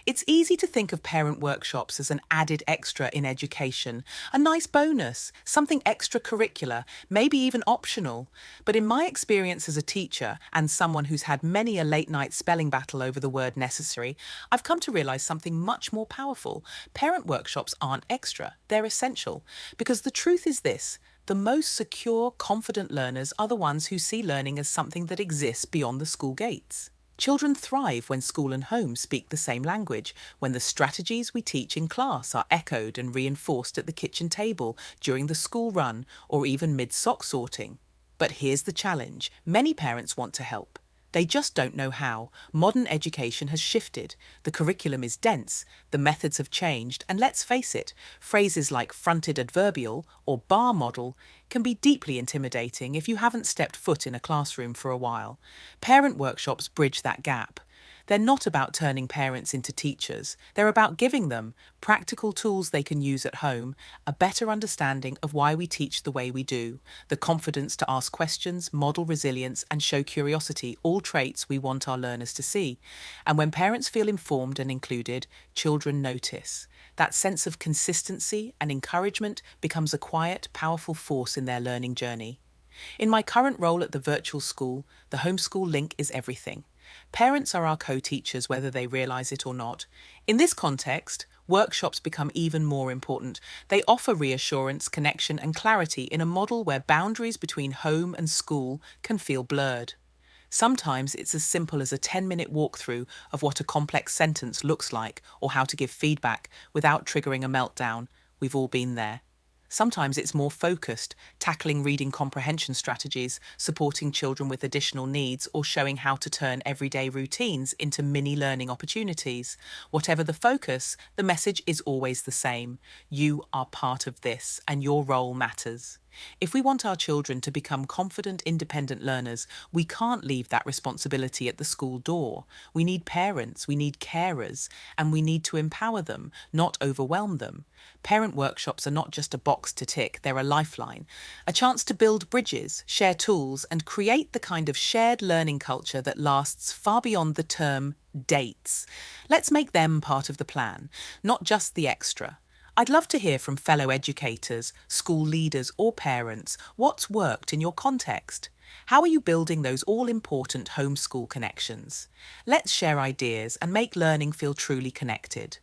It's easy to think of parent workshops as an added extra in education, a nice bonus, something extracurricular, maybe even optional. But in my experience as a teacher and someone who's had many a late night spelling battle over the word necessary, I've come to realize something much more powerful. Parent workshops aren't extra, they're essential. Because the truth is this: the most secure, confident learners are the ones who see learning as something that exists beyond the school gates. Children thrive when school and home speak the same language, when the strategies we teach in class are echoed and reinforced at the kitchen table, during the school run, or even mid-sock sorting. But here's the challenge: many parents want to help. They just don't know how. Modern education has shifted. The curriculum is dense, the methods have changed, and let's face it, phrases like fronted adverbial or bar model can be deeply intimidating if you haven't stepped foot in a classroom for a while. Parent workshops bridge that gap. They're not about turning parents into teachers. They're about giving them practical tools they can use at home, a better understanding of why we teach the way we do, the confidence to ask questions, model resilience, and show curiosity, all traits we want our learners to see. And when parents feel informed and included, children notice. That sense of consistency and encouragement becomes a quiet, powerful force in their learning journey. In my current role at the virtual school, the homeschool link is everything. Parents are our co-teachers whether they realize it or not. In this context, workshops become even more important. They offer reassurance, connection, and clarity in a model where boundaries between home and school can feel blurred. Sometimes it's as simple as a 10-minute walkthrough of what a complex sentence looks like or how to give feedback without triggering a meltdown. We've all been there. Sometimes it's more focused, tackling reading comprehension strategies, supporting children with additional needs, or showing how to turn everyday routines into mini learning opportunities. Whatever the focus, the message is always the same. You are part of this, and your role matters. If we want our children to become confident, independent learners, we can't leave that responsibility at the school door. We need parents, we need carers, and we need to empower them, not overwhelm them. Parent workshops are not just a box to tick, they're a lifeline, a chance to build bridges, share tools, and create the kind of shared learning culture that lasts far beyond the term dates. Let's make them part of the plan, not just the extra. I'd love to hear from fellow educators, school leaders, or parents what's worked in your context. How are you building those all-important homeschool connections? Let's share ideas and make learning feel truly connected.